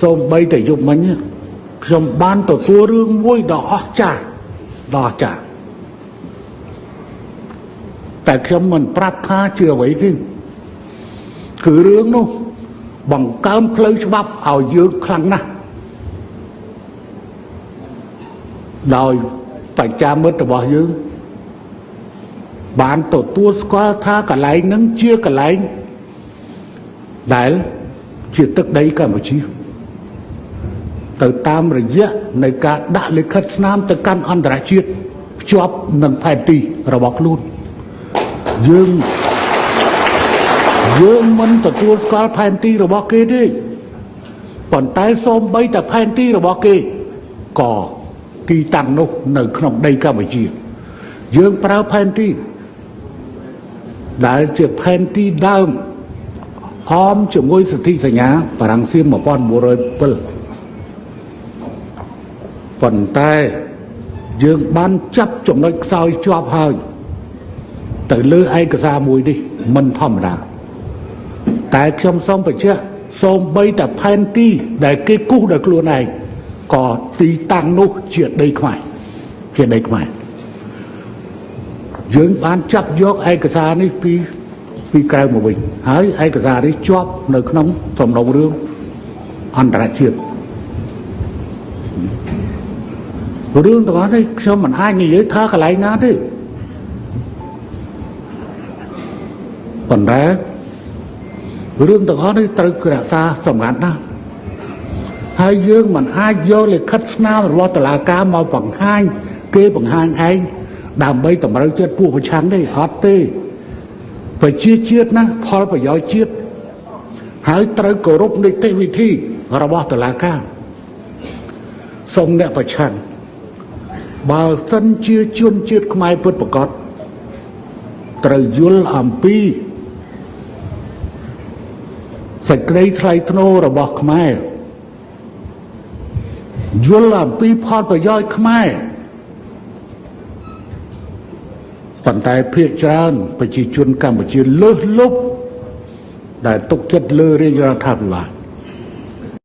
សូមបីតែយប់មិញខ្ញុំបានទទួលរឿងមួយដ៏អស្ចារ្យដ៏អស្ចារ្យតែខ្ញុំមិនប្រាប់ថាជាអ្វីទេគឺរឿងនោះបង្កើនផ្លូវច្បាប់ឲ្យយើងខ្លាំងណាស់ដោយបច្ចាមិត្តរបស់យើងបានទទួលស្គាល់ថាកន្លែងហ្នឹងជាកន្លែងដែលជាទឹកដីកម្ពុជាទៅតាមរយៈនៃការដាក់លិខិតស្នាមទៅកាន់អន្តរជាតិភ្ជាប់នឹងផែនទីរបស់ខ្លួនយើងមិនទទួលស្គាល់ផែនទីរបស់គេទេប៉ុន្តែសូម្បីតែផែនទីរបស់គេក៏ទីតាំងនោះនៅក្នុងដីកម្ពុជាយើងប្រើផែនទីដែលជាផែនទីដើមអមជាមួយសន្ធិសញ្ញាបារាំងសៀម1907ប៉ុន្តែយើងបានចាប់ចំណុចខ្សោយជាប់ហើយទៅលើឯកសារមួយនេះមិនធម្មតាតែខ្ញុំសូមបញ្ជាក់សូម្បីតែផែនទីដែលគេគូសដោយខ្លួនឯងក៏ទីតាំងនោះជាដីខ្មែរជាដីខ្មែរយើងបានចាប់យកឯកសារនេះពីក្រៅមកវិញហើយឯកសារនេះជាប់នៅក្នុងសំណុំរឿងអន្តរជាតិរឿងទាំងអស់នេះខ្ញុំមិនអាចនិយាយថាកន្លែងណាទេប៉ុន្តែរឿងទាំងអស់នេះត្រូវរក្សាសម្ងាត់ណាស់ហើយយើងមិនអាចយកលិខិតស្នាមរបស់តុលាការមកបង្ហាញគេបង្ហាញឯងដើម្បីតម្រូវចិត្តពួកប្រឆាំងទេអត់ទេប្រជាជាតិណាផលប្រយោជន៍ជាតិហើយត្រូវគោរពនីតិវិធីរបស់តុលាការសូមអ្នកប្រឆាំងបើសិនជាជនជាតិខ្មែរពិតប្រាកដត្រូវយល់អំពីសេចក្តីថ្លៃថ្នូររបស់ខ្មែរយល់អំពីផលប្រយោជន៍ខ្មែរប៉ុន្តែភាគច្រើនប្រជាជនកម្ពុជាលើសលប់ដែលទុកចិត្តលើរាជរដ្ឋាភិបាល